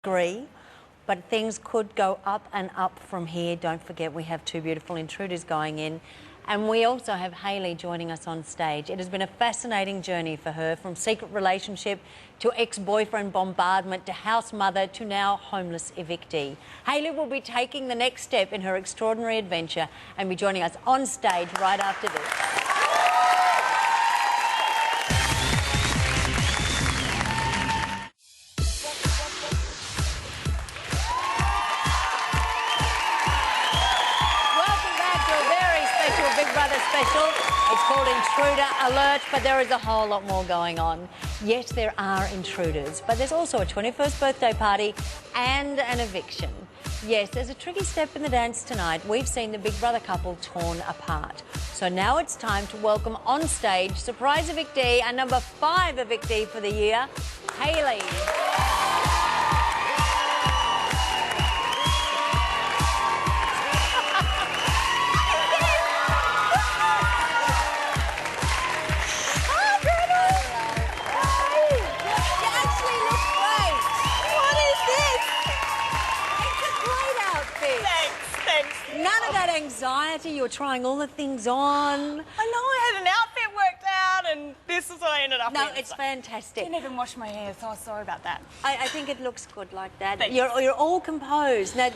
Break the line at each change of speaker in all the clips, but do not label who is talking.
agree, but things could go up and up from here. Don't forget we have two beautiful intruders going in, and we also have Hayley joining us on stage. It has been a fascinating journey for her, from secret relationship to ex-boyfriend bombardment to house mother to now homeless evictee. Hayley will be taking the next step in her extraordinary adventure and be joining us on stage right after this. Special. It's called Intruder Alert, but there is a whole lot more going on. Yes, there are intruders, but there's also a 21st birthday party and an eviction. Yes, there's a tricky step in the dance tonight. We've seen the Big Brother couple torn apart. So now it's time to welcome on stage surprise evictee and number 5 evictee for the year, Hayley. None of that anxiety, you're trying all the things on.
I know, I had an outfit worked out and this is what I ended up
No,
with.
it's fantastic.
I didn't even wash my hair, so I'm sorry about that.
I think it looks good like that.
Thanks.
You're all composed. Now,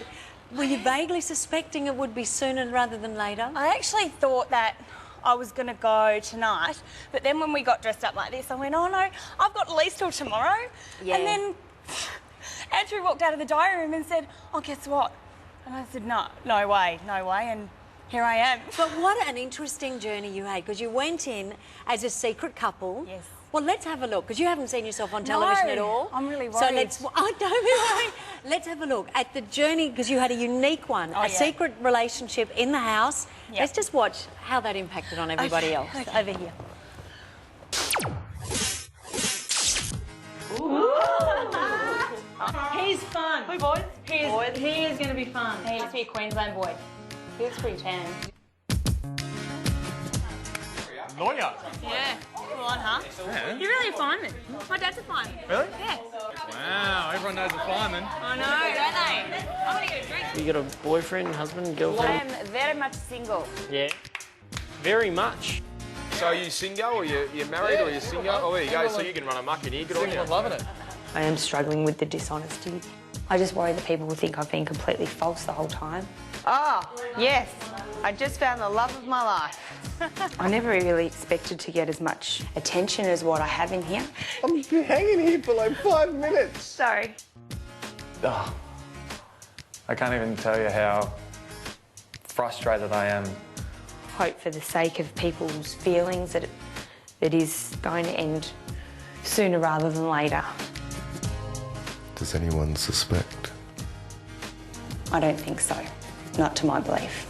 were you vaguely suspecting it would be sooner rather than later?
I actually thought that I was going to go tonight, but then when we got dressed up like this, I went, oh no, I've got at least till tomorrow.
Yeah.
And then Andrew walked out of the diary room and said, oh, guess what? And I said, no way, and here I am.
But what an interesting journey you had, because you went in as a secret couple.
Yes.
Well, let's have a look, because you haven't seen yourself on television at all.
I'm really worried.
So let's, oh, don't be worried. Let's have a look at the journey, because you had a unique one, a secret relationship in the house. Yep. Let's just watch how that impacted on everybody else.
Okay.
Over here.
He's fun.
Hey, boys.
He is going to be fun.
He used to be a Queensland boy. He looks pretty tan.
Lawyer.
Yeah. Full on, huh?
Yeah.
You're really a fireman. My dad's a fireman.
Really?
Yeah.
Wow, everyone knows a fireman.
I know, don't they? I'm going to get a drink.
You got a boyfriend, husband,
I
girlfriend?
am very much single.
Yeah. Very much.
So are you single, or you're married, or you're single? Oh, there you go. So you can run amok in here. Good on you.
I'm loving it.
I am struggling with the dishonesty. I just worry that people will think I've been completely false the whole time.
Oh, yes. I just found the love of my life.
I never really expected to get as much attention as what I have in here.
I've been hanging here for like 5 minutes.
Sorry.
Oh, I can't even tell you how frustrated I am.
Hope for the sake of people's feelings that it is going to end sooner rather than later.
Does anyone suspect?
I don't think so. Not to my belief.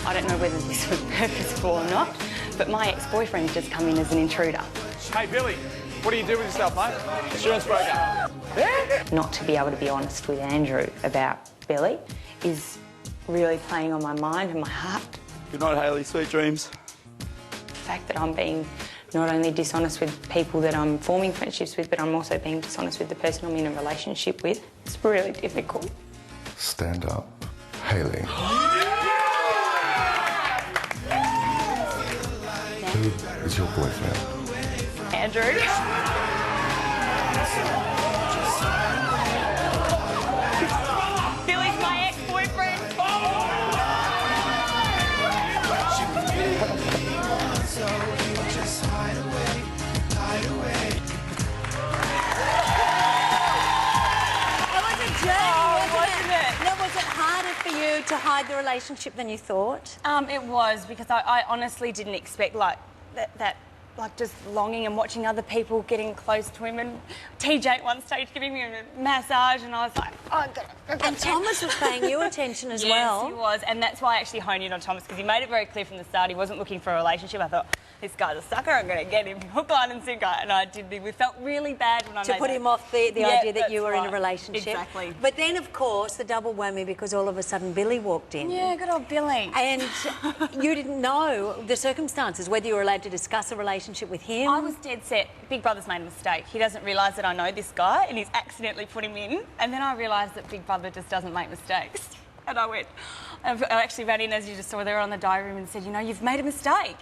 I don't know whether this was purposeful or not, but my ex-boyfriend just come in as an intruder.
Hey, Billy, what do you do with yourself, mate? Insurance broker.
Not to be able to be honest with Andrew about Billy is really playing on my mind and my heart.
Good night, Hayley. Sweet dreams.
The fact that I'm being not only dishonest with people that I'm forming friendships with, but I'm also being dishonest with the person I'm in a relationship with. It's really difficult.
Stand up, Hayley. Who is your boyfriend?
Andrew. Billy's my ex-boyfriend.
Was it harder for you to hide the relationship than you thought?
It was, because I honestly didn't expect like that just longing and watching other people getting close to him, and TJ at one stage giving me a massage, and I was like, oh, I gotta.
And Thomas was paying you attention as well.
Yes, he was, and that's why I actually honed in on Thomas, because he made it very clear from the start he wasn't looking for a relationship. I thought, this guy's a sucker, I'm going to get him hook, line and sinker. And I did. We felt really bad when I
to
made
put
that.
him off the idea that you were in a
right.
relationship.
Exactly.
But then, of course, the double whammy because all of a sudden Billy walked in.
Yeah, good old Billy.
And you didn't know the circumstances, whether you were allowed to discuss a relationship with him.
I was dead set. Big Brother's made a mistake. He doesn't realise that I know this guy and he's accidentally put him in. And then I realised that Big Brother just doesn't make mistakes. And I actually ran in, as you just saw there on the diary room, and said, you know, you've made a mistake.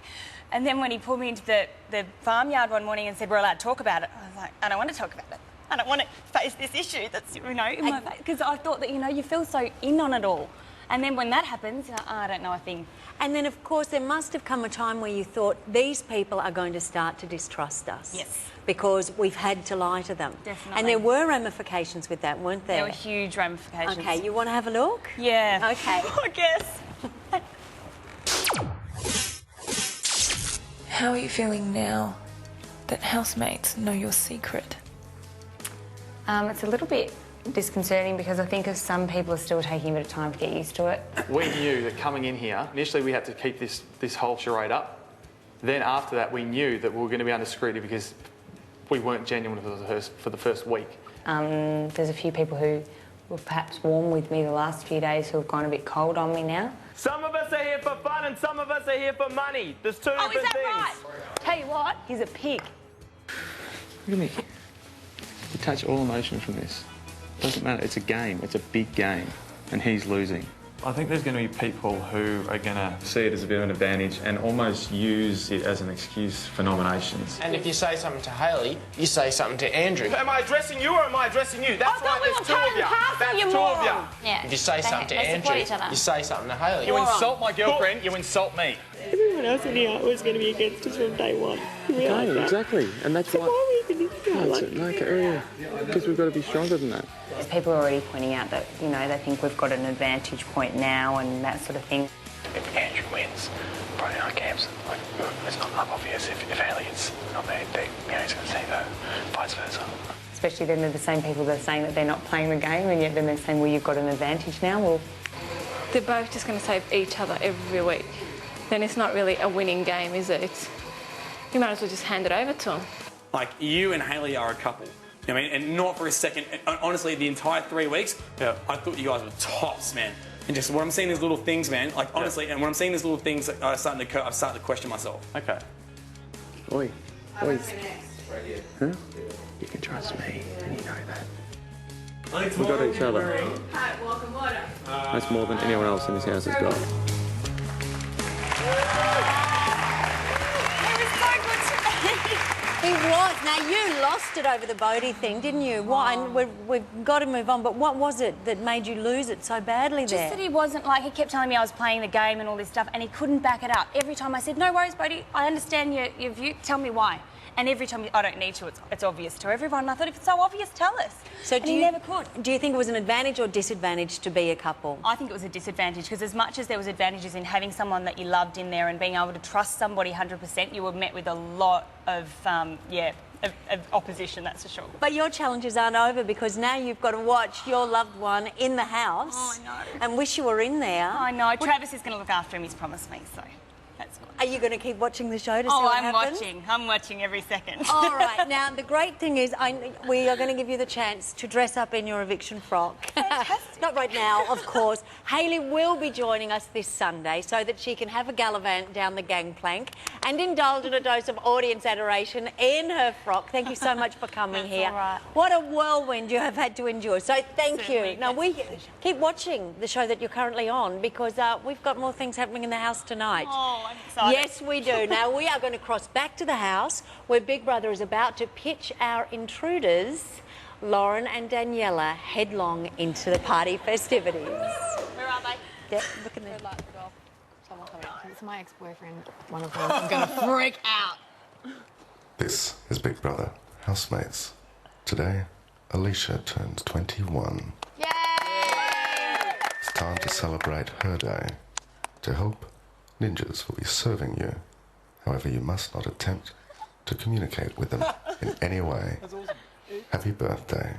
And then when he pulled me into the farmyard one morning and said, we're allowed to talk about it, I was like, I don't want to talk about it. I don't want to face this issue that's, you know, in my face. Because I thought that, you know, you feel so in on it all. And then when that happens, you're like, oh, I don't know a thing.
And then, of course, there must have come a time where you thought, these people are going to start to distrust us.
Yes.
Because we've had to lie to them.
Definitely.
And there were ramifications with that, weren't there?
There were huge ramifications.
OK, you want to have a look?
Yeah.
OK.
I guess.
How are you feeling now that housemates know your secret?
It's a little bit disconcerting because I think some people are still taking a bit of time to get used to it.
We knew that coming in here, initially we had to keep this whole charade up. Then after that, we knew that we were going to be under scrutiny because we weren't genuine for the first week.
There's a few people who were perhaps warm with me the last few days who have gone a bit cold on me now.
Some of us are here for fun and some of us are here for money. There's two different things.
Right?
Tell you what, he's a pig.
Look at me. Detach all emotion from this. Doesn't matter, it's a game, it's a big game, and he's losing. I think there's going to be people who are going to see it as a bit of an advantage and almost use it as an excuse for nominations.
And if you say something to Hayley, you say something to Andrew.
Am I addressing you or am I addressing you? That's
I thought we were part and parcel, you moron.
If you say something to Andrew, you say something to Hayley.
You insult my girlfriend, you insult me.
Everyone else in here was going to be against us from day one. You realise that?
Exactly, and that's
So why are we even in here?
because we've got to be stronger than that.
People are already pointing out that, you know, they think we've got an advantage point now and that sort of thing.
If Andrew wins, probably our camps, like, it's not that obvious. If Hayley is nominated, he's going to see that, vice versa.
Especially then they're the same people that are saying that they're not playing the game and yet then they're saying, well, you've got an advantage now. Well,
They're both just going to save each other every week. Then it's not really a winning game, is it? You might as well just hand it over to them.
Like, you and Hayley are a couple. I mean, and not for a second. Honestly, the entire 3 weeks, I thought you guys were tops, man. And just when I'm seeing these little things, man, like, honestly, and when I'm seeing these little things, I'm starting to question myself.
Okay. Oi. Oi. Huh? You can trust me, and you know that. We've got each other. That's more than anyone else in this house has got.
He was. Now, you lost it over the Bodie thing, didn't you? Why? And we've got to move on, but what was it that made you lose it so badly there?
Just that he wasn't like, he kept telling me I was playing the game and all this stuff and he couldn't back it up. Every time I said, no worries, Bodie, I understand your view, tell me why. And every time, I don't need to, it's obvious to everyone. And I thought, if it's so obvious, tell us.
So
and he never could.
Do you think it was an advantage or disadvantage to be a couple?
I think it was a disadvantage because as much as there was advantages in having someone that you loved in there and being able to trust somebody 100%, you were met with a lot of, of opposition, that's for sure.
But your challenges aren't over because now you've got to watch your loved one in the house.
Oh, I know.
And wish you were in there.
I know. Travis is going to look after him, he's promised me, so that's good.
Are you going to keep watching the show to see what happens?
I'm watching every second.
All right. Now, the great thing is we are going to give you the chance to dress up in your eviction frock. Not right now, of course. Hayley will be joining us this Sunday so that she can have a gallivant down the gangplank and indulge in a dose of audience adoration in her frock. Thank you so much for coming here.
All right.
What a whirlwind you have had to endure. So thank you. Now, we keep watching the show that you're currently on because we've got more things happening in the house tonight.
Oh, I'm excited.
Yes, we do. Now, we are going to cross back to the house where Big Brother is about to pitch our intruders, Lauren and Daniela, headlong into the party festivities.
Where are they?
Yeah, look at them.
Someone coming. It's my ex-boyfriend. One of them is going to freak out.
This is Big Brother Housemates. Today, Alicia turns 21.
Yay!
It's time to celebrate her day. To help, ninjas will be serving you. However, you must not attempt to communicate with them in any way. Happy birthday.